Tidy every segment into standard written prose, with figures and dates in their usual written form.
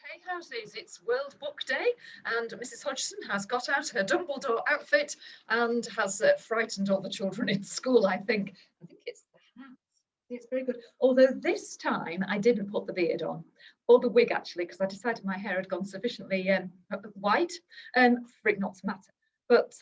Heyhouses, it's World Book Day, and Mrs. Hodgson has got out her Dumbledore outfit and has frightened all the children in school, I think. I think it's the hat. It's very good. Although this time I didn't put the beard on, or the wig actually, because I decided my hair had gone sufficiently white for it not to matter. But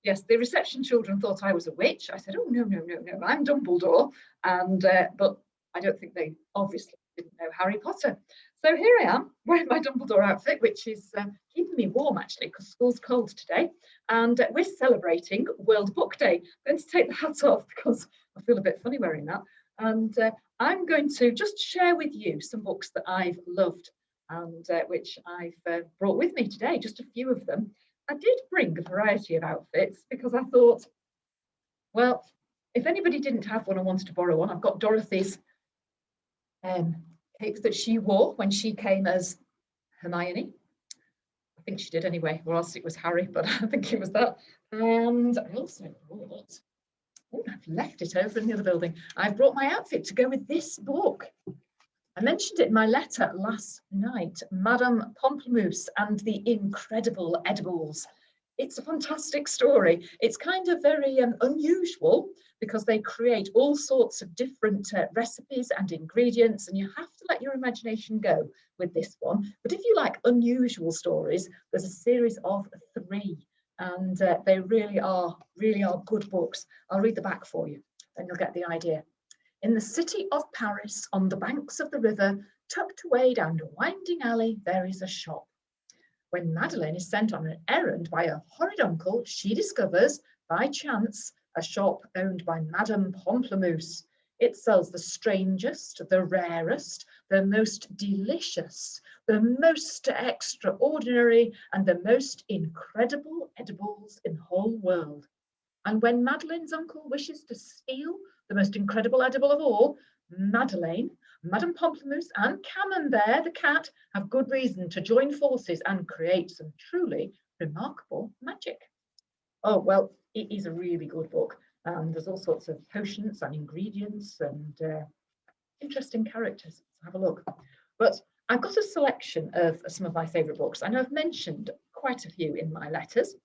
yes, the reception children thought I was a witch. I said, oh, no, no, no, no, I'm Dumbledore. And but I don't think they obviously didn't know Harry Potter. So here I am wearing my Dumbledore outfit, which is keeping me warm actually because school's cold today. And we're celebrating World Book Day. I'm going to take the hat off because I feel a bit funny wearing that. And I'm going to just share with you some books that I've loved and which I've brought with me today, just a few of them. I did bring a variety of outfits because I thought, well, if anybody didn't have one and wanted to borrow one, I've got Dorothy's cape that she wore when she came as Hermione. I think she did anyway, or else it was Harry, but I think it was that. And I also brought, oh, I've left it over in the other building. I've brought my outfit to go with this book. I mentioned it in my letter last night, Madame Pamplemousse and the Incredible Edibles. It's a fantastic story. It's kind of very unusual because they create all sorts of different recipes and ingredients, and you have to let your imagination go with this one. But if you like unusual stories, there's a series of 3, and they really are good books. I'll read the back for you, then you'll get the idea. In the city of Paris, on the banks of the river, tucked away down a winding alley, there is a shop. When Madeleine is sent on an errand by a horrid uncle, she discovers, by chance, a shop owned by Madame Pamplemousse. It sells the strangest, the rarest, the most delicious, the most extraordinary, and the most incredible edibles in the whole world. And when Madeleine's uncle wishes to steal the most incredible edible of all, Madeleine, Madame Pamplemousse, and Camembert the cat have good reason to join forces and create some truly remarkable magic. Oh, well, it is a really good book. And there's all sorts of potions and ingredients and interesting characters. So have a look. But I've got a selection of some of my favourite books. I know I've mentioned quite a few in my letters,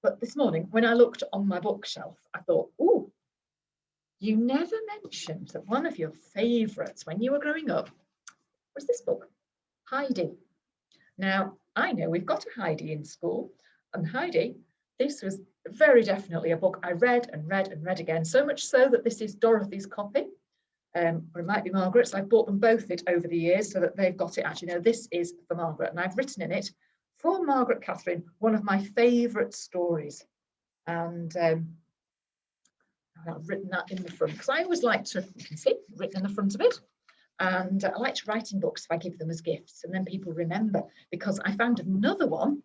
but this morning when I looked on my bookshelf, I thought, oh, you never mentioned that one of your favourites when you were growing up was this book, Heidi. Now, I know we've got a Heidi in school, and Heidi, this was very definitely a book I read and read and read again, so much so that this is Dorothy's copy, or it might be Margaret's. I've bought them both it over the years so that they've got it. Actually, no, this is for Margaret, and I've written in it, for Margaret Catherine, one of my favourite stories. And I've written that in the front because I always like to, you can see, written in the front of it. And I like to write in books if I give them as gifts and then people remember, because I found another one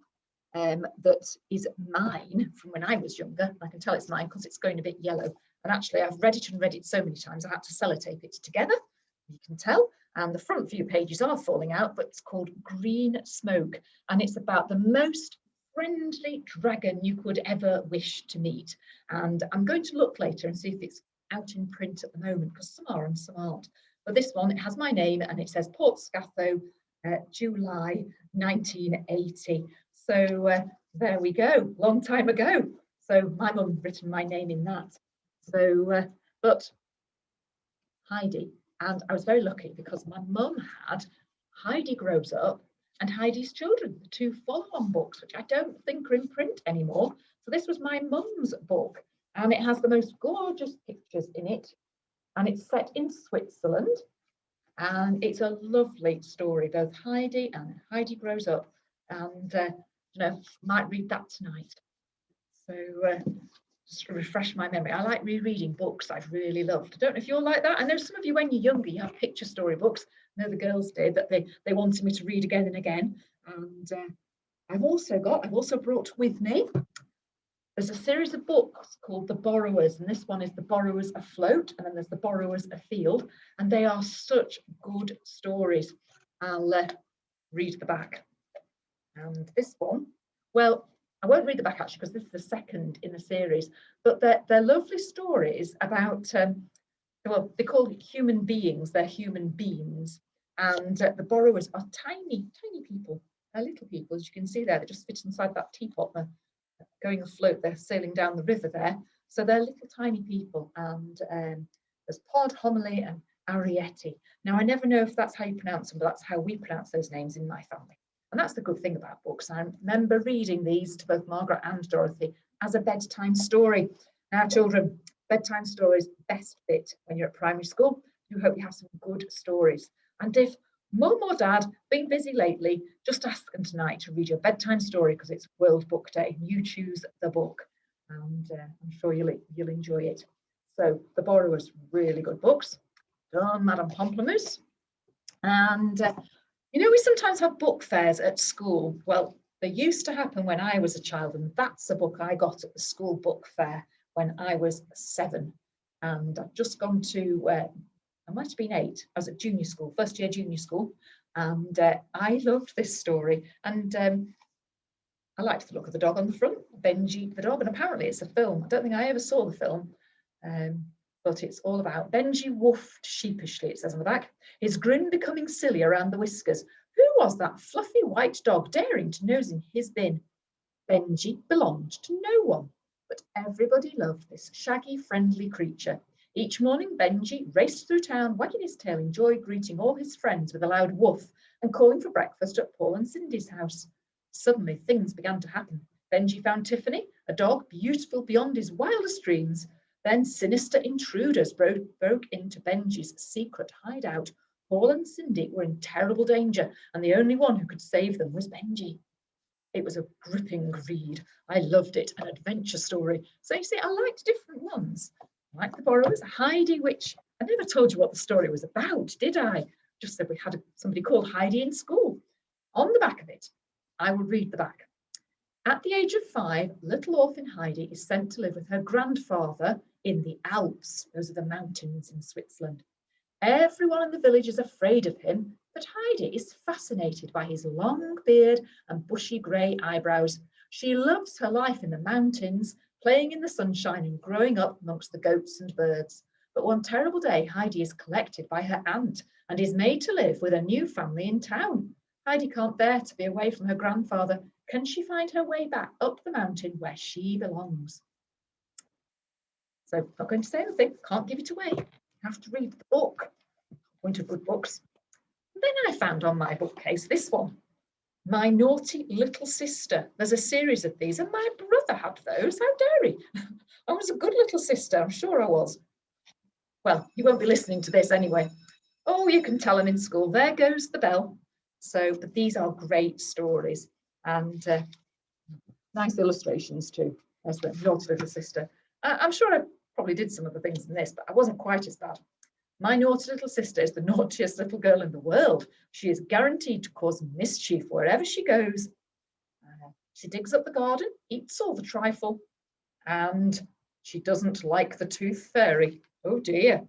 that is mine from when I was younger. I can tell it's mine because it's going a bit yellow. And actually I've read it so many times I had to sellotape it together, you can tell. And the front few pages are falling out, but it's called Green Smoke. And it's about the most friendly dragon you could ever wish to meet. And I'm going to look later and see if it's out in print at the moment, because some are and some aren't. But this one, it has my name and it says Port Scatho, July 1980. So there we go, long time ago. So my mum written my name in that. So, but Heidi, and I was very lucky because my mum had Heidi Grows Up and Heidi's Children, the 2 follow-on books, which I don't think are in print anymore. So this was my mum's book, and it has the most gorgeous pictures in it, and it's set in Switzerland, and it's a lovely story, both Heidi and Heidi Grows Up, and you know, might read that tonight. So just to refresh my memory. I like rereading books I've really loved. I don't know if you're like that. I know some of you, when you're younger, you have picture story books. I know the girls did, that they wanted me to read again and again. And I've also brought with me, there's a series of books called The Borrowers, and this one is The Borrowers Afloat, and then there's The Borrowers Afield, and they are such good stories. I'll read the back. And this one, well, I won't read the back actually because this is the second in the series, but they're lovely stories about, well, they're called human beings, they're human beings, And the borrowers are tiny, tiny people. They're little people, as you can see there. They just fit inside that teapot. They're going afloat. They're sailing down the river there. So they're little tiny people. And there's Pod, Homily, and Arietti. Now, I never know if that's how you pronounce them, but that's how we pronounce those names in my family. And that's the good thing about books. I remember reading these to both Margaret and Dorothy as a bedtime story. Now, children, bedtime stories best fit when you're at primary school. I hope you have some good stories. And if Mum or Dad been busy lately, just ask them tonight to read your bedtime story because it's World Book Day. You choose the book, and I'm sure you'll enjoy it. So, The Borrowers, really good books. Done, Madame Pamplemousse. And you know, we sometimes have book fairs at school. Well, they used to happen when I was a child, and that's a book I got at the school book fair when I was 7. And I've just gone to, I might have been 8. I was at junior school, first year junior school. And I loved this story. And I liked the look of the dog on the front, Benji the Dog. And apparently it's a film. I don't think I ever saw the film. But it's all about Benji woofed sheepishly, it says on the back, his grin becoming silly around the whiskers. Who was that fluffy white dog daring to nose in his bin? Benji belonged to no one, but everybody loved this shaggy, friendly creature. Each morning, Benji raced through town, wagging his tail in joy, greeting all his friends with a loud woof and calling for breakfast at Paul and Cindy's house. Suddenly, things began to happen. Benji found Tiffany, a dog beautiful beyond his wildest dreams. Then sinister intruders broke into Benji's secret hideout. Paul and Cindy were in terrible danger, and the only one who could save them was Benji. It was a gripping read. I loved it, an adventure story. So you see, I liked different ones. I liked The Borrowers, Heidi, which I never told you what the story was about, did I? Just said we had somebody called Heidi in school. On the back of it, I will read the back. At the age of 5, little orphan Heidi is sent to live with her grandfather in the Alps. Those are the mountains in Switzerland. Everyone in the village is afraid of him, but Heidi is fascinated by his long beard and bushy grey eyebrows. She loves her life in the mountains, playing in the sunshine and growing up amongst the goats and birds. But one terrible day, Heidi is collected by her aunt and is made to live with a new family in town. Heidi can't bear to be away from her grandfather. Can she find her way back up the mountain where she belongs? So I'm not going to say anything, can't give it away. You have to read the book. Point of good books. And then I found on my bookcase this one, My Naughty Little Sister. There's a series of these, and my brother had those. How dare he? I was a good little sister, I'm sure I was. Well, he won't be listening to this anyway. Oh, you can tell him in school. There goes the bell. So, but these are great stories and nice illustrations too. There's the Naughty Little Sister. I'm sure I probably did some of the things in this, but I wasn't quite as bad. My naughty little sister is the naughtiest little girl in the world. She is guaranteed to cause mischief wherever she goes. She digs up the garden, eats all the trifle, and she doesn't like the tooth fairy. Oh dear.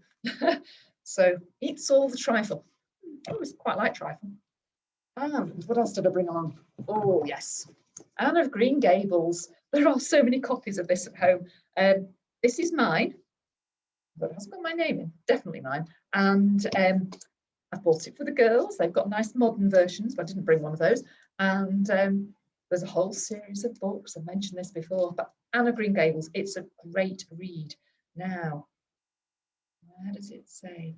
So eats all the trifle. I always quite like trifle. And what else did I bring along? Oh yes, Anne of Green Gables. There are so many copies of this at home. This is mine, but it hasn't got my name in, definitely mine. And I've bought it for the girls. They've got nice modern versions, but I didn't bring one of those. And there's a whole series of books. I've mentioned this before, but Anne of Green Gables, it's a great read. Now, where does it say?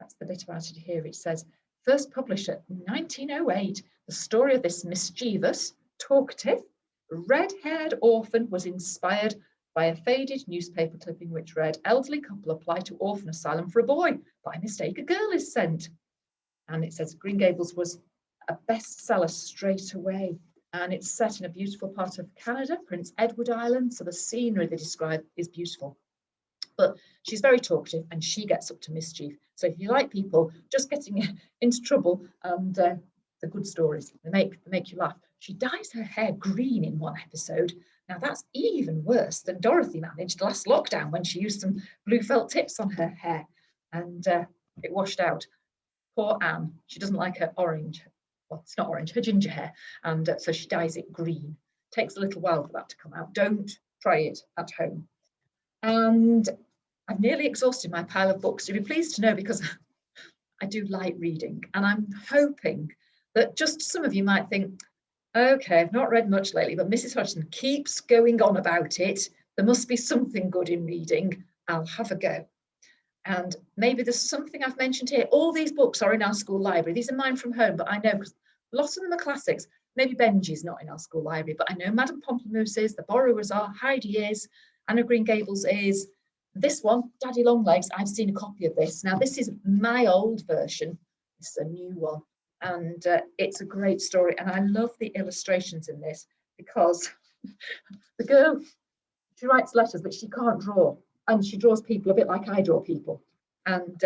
That's the bit about it here. It says, first published in 1908, the story of this mischievous, talkative, red-haired orphan was inspired by a faded newspaper clipping which read, elderly couple apply to orphan asylum for a boy. By mistake, a girl is sent. And it says Green Gables was a bestseller straight away. And it's set in a beautiful part of Canada, Prince Edward Island. So the scenery they describe is beautiful. But she's very talkative and she gets up to mischief. So if you like people just getting into trouble, and the good stories, they make you laugh. She dyes her hair green in one episode. Now that's even worse than Dorothy managed last lockdown when she used some blue felt tips on her hair and it washed out. Poor Anne, she doesn't like her orange, well, it's not orange, her ginger hair, and so she dyes it green. Takes a little while for that to come out. Don't try it at home. And I've nearly exhausted my pile of books. You'll be pleased to know, because I do like reading, and I'm hoping that just some of you might think, okay, I've not read much lately, but Mrs. Hodgson keeps going on about it. There must be something good in reading. I'll have a go. And maybe there's something I've mentioned here. All these books are in our school library. These are mine from home, but I know because lots of them are classics. Maybe Benji's not in our school library, but I know Madame Pamplemousse is, The Borrowers are, Heidi is, Anna Green Gables is. This one, Daddy Longlegs, I've seen a copy of this. Now, this is my old version. This is a new one. And it's a great story. And I love the illustrations in this because the girl, she writes letters, but she can't draw. And she draws people a bit like I draw people. And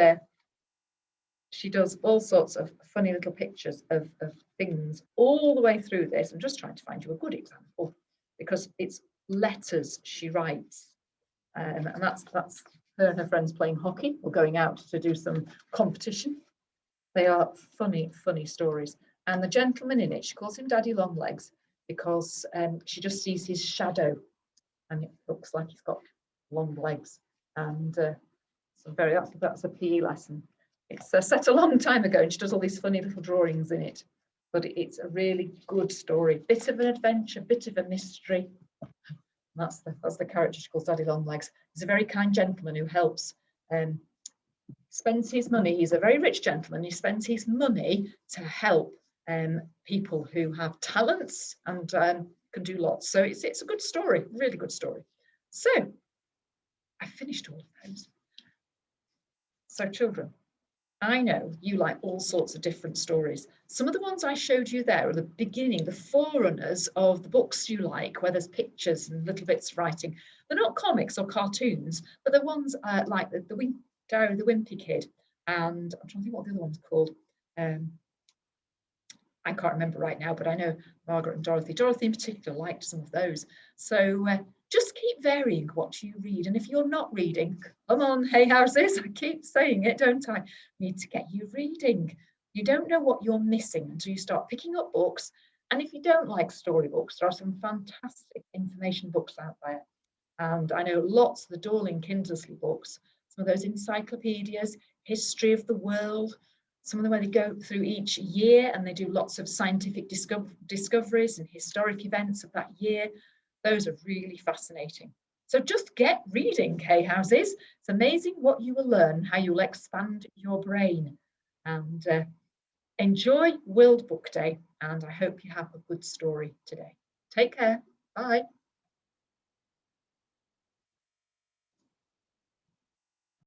she does all sorts of funny little pictures of things all the way through this. I'm just trying to find you a good example because it's letters she writes. And that's her and her friends playing hockey or going out to do some competition. They are funny, funny stories. And the gentleman in it, she calls him Daddy Longlegs because she just sees his shadow and it looks like he's got long legs. And that's a PE lesson. It's set a long time ago and she does all these funny little drawings in it. But it's a really good story. Bit of an adventure, bit of a mystery. That's the character she calls Daddy Longlegs. He's a very kind gentleman who helps, spends his money. He's a very rich gentleman. He spends his money to help people who have talents and can do lots. So it's a good story, really good story. So I finished all of those. So children, I know you like all sorts of different stories. Some of the ones I showed you there are the beginning, the forerunners of the books you like, where there's pictures and little bits of writing. They're not comics or cartoons, but they're ones like the Diary of the Wimpy Kid, and I'm trying to think what the other one's called. I can't remember right now, but I know Margaret and Dorothy. Dorothy in particular liked some of those. So just keep varying what you read. And if you're not reading, come on, Heyhouses, I keep saying it, don't I? Need to get you reading. You don't know what you're missing until you start picking up books. And if you don't like storybooks, there are some fantastic information books out there. And I know lots of the Dorling Kindersley books, some of those encyclopedias, history of the world, some of them where they go through each year and they do lots of scientific discoveries and historic events of that year. Those are really fascinating. So just get reading, Heyhouses. It's amazing what you will learn, how you'll expand your brain. And enjoy World Book Day. And I hope you have a good story today. Take care. Bye.